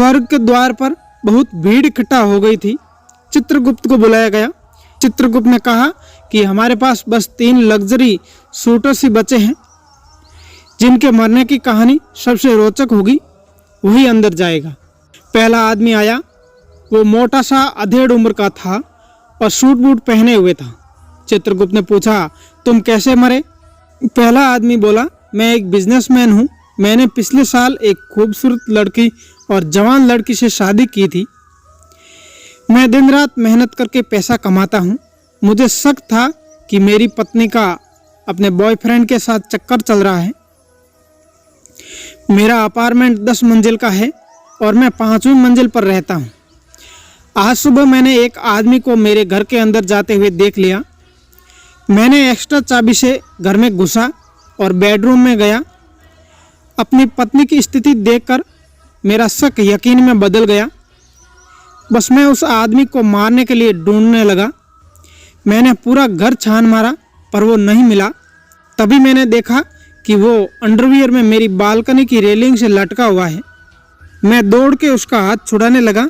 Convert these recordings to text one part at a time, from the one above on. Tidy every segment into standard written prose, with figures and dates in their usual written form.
स्वर्ग के द्वार पर बहुत भीड़ इकट्ठा हो गई थी। चित्रगुप्त को बुलाया गया। चित्रगुप्त ने कहा कि हमारे पास बस 3 लग्जरी सूटर्स ही बचे हैं, जिनके मरने की कहानी सबसे रोचक होगी, वही अंदर जाएगा। पहला आदमी आया। वो मोटा सा अधेड़ उम्र का था और सूट बूट पहने हुए था। चित्रगुप्त ने पूछा, तुम कैसे मरे? पहला आदमी बोला, मैं एक बिजनेसमैन हूँ। मैंने पिछले साल एक खूबसूरत लड़की और जवान लड़की से शादी की थी। मैं दिन रात मेहनत करके पैसा कमाता हूँ। मुझे शक था कि मेरी पत्नी का अपने बॉयफ्रेंड के साथ चक्कर चल रहा है। मेरा अपार्टमेंट 10 मंजिल का है और मैं 5वीं मंजिल पर रहता हूँ। आज सुबह मैंने एक आदमी को मेरे घर के अंदर जाते हुए देख लिया। मैंने एक्स्ट्रा चाबी से घर में घुसा और बेडरूम में गया। अपनी पत्नी की स्थिति देखकर मेरा शक यकीन में बदल गया। बस मैं उस आदमी को मारने के लिए ढूंढने लगा। मैंने पूरा घर छान मारा पर वो नहीं मिला। तभी मैंने देखा कि वो अंडरवियर में मेरी बालकनी की रेलिंग से लटका हुआ है। मैं दौड़ के उसका हाथ छुड़ाने लगा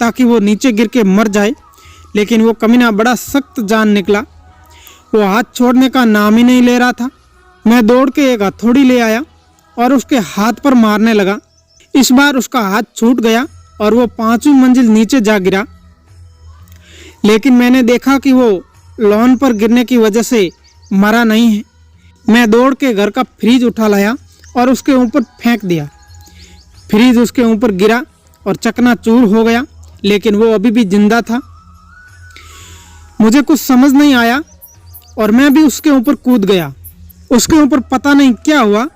ताकि वो नीचे गिर के मर जाए, लेकिन वो कमीना बड़ा सख्त जान निकला। वो हाथ छोड़ने का नाम ही नहीं ले रहा था। मैं दौड़ के एक हथौड़ी ले आया और उसके हाथ पर मारने लगा। इस बार उसका हाथ छूट गया और वो 5वीं मंजिल नीचे जा गिरा, लेकिन मैंने देखा कि वो लॉन पर गिरने की वजह से मरा नहीं है। मैं दौड़ के घर का फ्रिज उठा लाया और उसके ऊपर फेंक दिया। फ्रिज उसके ऊपर गिरा और चकनाचूर हो गया, लेकिन वो अभी भी जिंदा था। मुझे कुछ समझ नहीं आया और मैं भी उसके ऊपर कूद गया। उसके ऊपर पता नहीं क्या हुआ,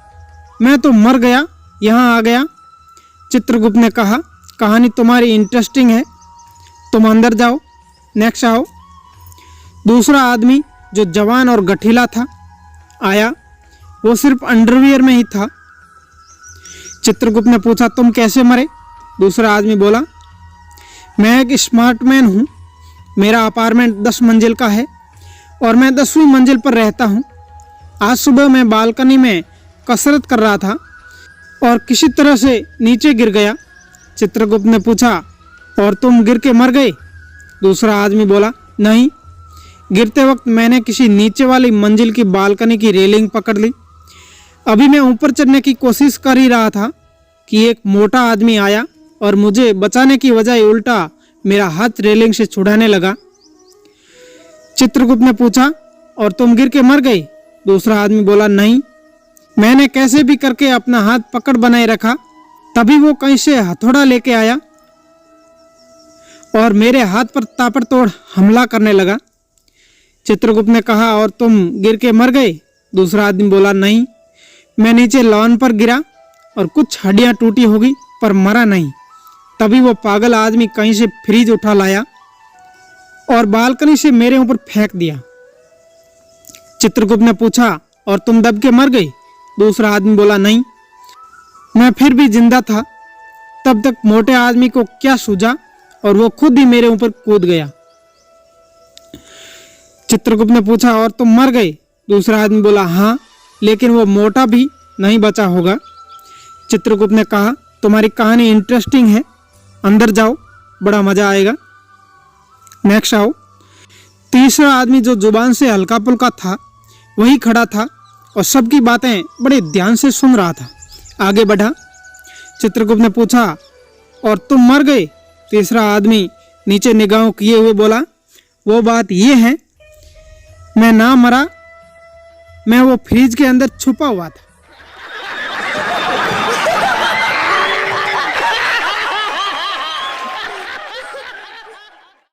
मैं तो मर गया, यहाँ आ गया। चित्रगुप्त ने कहा, कहानी तुम्हारी इंटरेस्टिंग है, तुम अंदर जाओ, नेक्स्ट आओ। दूसरा आदमी जो जवान और गठीला था आया। वो सिर्फ अंडरवियर में ही था। चित्रगुप्त ने पूछा, तुम कैसे मरे? दूसरा आदमी बोला, मैं एक स्मार्ट मैन हूँ। मेरा अपार्टमेंट 10 मंजिल का है और मैं 10वीं मंजिल पर रहता हूँ। आज सुबह मैं बालकनी में कसरत कर रहा था और किसी तरह से नीचे गिर गया। चित्रगुप्त ने पूछा, और तुम गिर के मर गए? दूसरा आदमी बोला, नहीं, गिरते वक्त मैंने किसी नीचे वाली मंजिल की बालकनी की रेलिंग पकड़ ली। अभी मैं ऊपर चढ़ने की कोशिश कर ही रहा था कि एक मोटा आदमी आया और मुझे बचाने की बजाय उल्टा मेरा हाथ रेलिंग से छुड़ाने लगा। चित्रगुप्त ने पूछा, और तुम गिर के मर गए? दूसरा आदमी बोला, नहीं, मैंने कैसे भी करके अपना हाथ पकड़ बनाए रखा। तभी वो कहीं से हथौड़ा लेके आया और मेरे हाथ पर ताबड़तोड़ हमला करने लगा। चित्रगुप्त ने कहा, और तुम गिर के मर गए? दूसरा आदमी बोला, नहीं, मैं नीचे लॉन पर गिरा और कुछ हड्डियां टूटी होगी पर मरा नहीं। तभी वो पागल आदमी कहीं से फ्रिज उठा लाया और बालकनी से मेरे ऊपर फेंक दिया। चित्रगुप्त ने पूछा, और तुम दब के मर गई? दूसरा आदमी बोला, नहीं, मैं फिर भी जिंदा था। तब तक मोटे आदमी को क्या सूझा और वो खुद ही मेरे ऊपर कूद गया। चित्रगुप्त ने पूछा, और तुम मर गए? दूसरा आदमी बोला, हाँ, लेकिन वो मोटा भी नहीं बचा होगा। चित्रगुप्त ने कहा, तुम्हारी कहानी इंटरेस्टिंग है, अंदर जाओ, बड़ा मजा आएगा, नेक्स्ट आओ। तीसरा आदमी जो जुबान से हल्का पुल्का था वही खड़ा था और सबकी बातें बड़े ध्यान से सुन रहा था। आगे बढ़ा। चित्रगुप्त ने पूछा, और तुम मर गए? तीसरा आदमी नीचे निगाहों किए हुए बोला, वो बात ये है, मैं ना मरा, मैं वो फ्रिज के अंदर छुपा हुआ था।